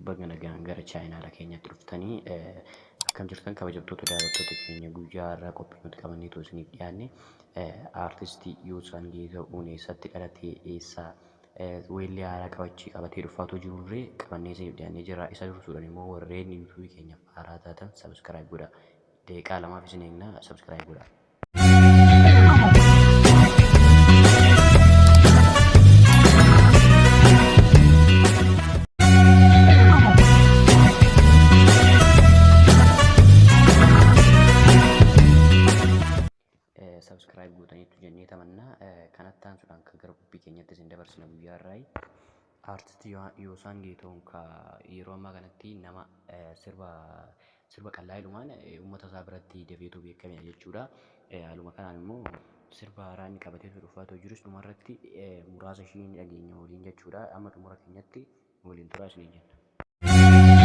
baga nagaan gara chaayinaa keenyatti dhuftanii akkam jirtan kabajamtoota daawwattoota keenya guyyaa har'aa qophii nuti qabannee isiniif dhiyaanne aartistii Yoosan Geeta'uun eessatti dhalatee eessaa weellee haaraa qabachii qabatee dhufaatoo jirurree qabannee isiniif dhiyaannee jira. Isa dursuudhaan immoo warreen yuutuubii keenyaaf haaraa taatan sabskiraayib godhaa. Daqiiqaa lamaaf isin eegnaa sabskiraayib godhaa. Subscribe gootaniitu jennee tamannaa kanatti aansuudhaan kan gara qophii keenyatti isin dabarsina guyyaa har'aa. Artistii Yoosan Geeta'uun yeroo ammaa kanatti nama sirba qal'aa'ilumaan uummata isaa biratti dafeetu beekamedha jechuudha. Haaluma kanaan immoo sirba haaraa inni qabatee dhufaatoo jirus dhumarratti muraasa ishii dhageenya waliin jechuudha. Amma xumura keenyatti waliin turaa isiniin jenna.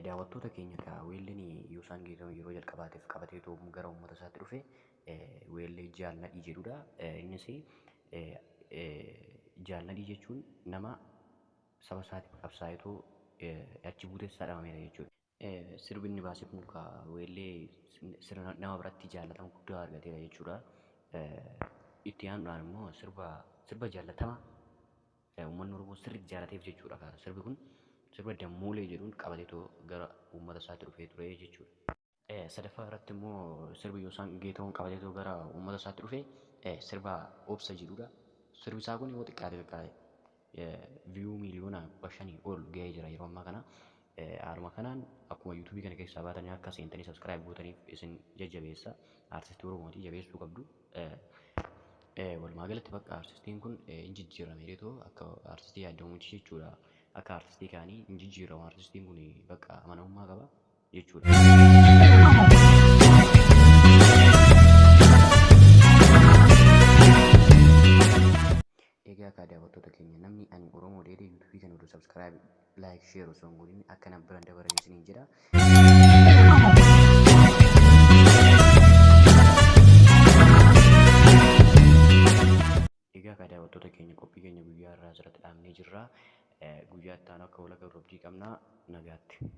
Daawwattoota keenya weelleen Yoosan Geeta'uun yeroo jalqabaatiif qabatee gara uummata isaatti dhufe weellee jaalladhii jedhudha. Innis jaalladhii jechuun nama saba isaatiif qabsaa'eetoo achi buuteessaa dhabamedha jechuudha. Sirbi inni baase kun weellee nama biratti jaallatama guddaa argatedha jechuudha. Itti aanuudhaan immoo sirba jaallatama uummanni Oromoo sirriitti jaalateef jechuudha. Sirbi kun sirba Dammuulee jedhuun qabateetoo gara uummata isaatti dhufee ture jechuudha. Sadaffaa irratti immoo sirbi Yoosan Geeta'uun qabateetoo gara uummata isaatti dhufe sirba Obsa jedhudha. Sirbi isaa kun yoo xiqqaate viyuu miliyoona 500 ol ga'ee jira yeroo ammaa kana. Haaluma kanaan akkuma yuutuubii kana keessaa baatanii akka seentanii sabskiraayib gootaniif isin jajjabeessa. Aartistii Oromootii jabeessuu qabdu. Walumaa galatti bakka aartistiin kun hin jijjiirameetoo akka aartistii yaadamuuti jechuudha. Akka aartistii kaanii hin jijjiiramu. Aartistiin kun bakka amanamummaa qaba jechuudha. Egaa akka daawwattoota keenya namni ani Oromoo dheedee yuutuubii kana oduu sabskiraayib laayik sheer osoo hin godhin akka nama biraan dabaran isiniin jedha. Egaa akka daawwattoota keenya qophii keenya guyyaa irraa asirratti dhaabnee jirra. Guyyaa itti aanu akka walaqa robdii qabnaa nagaatti.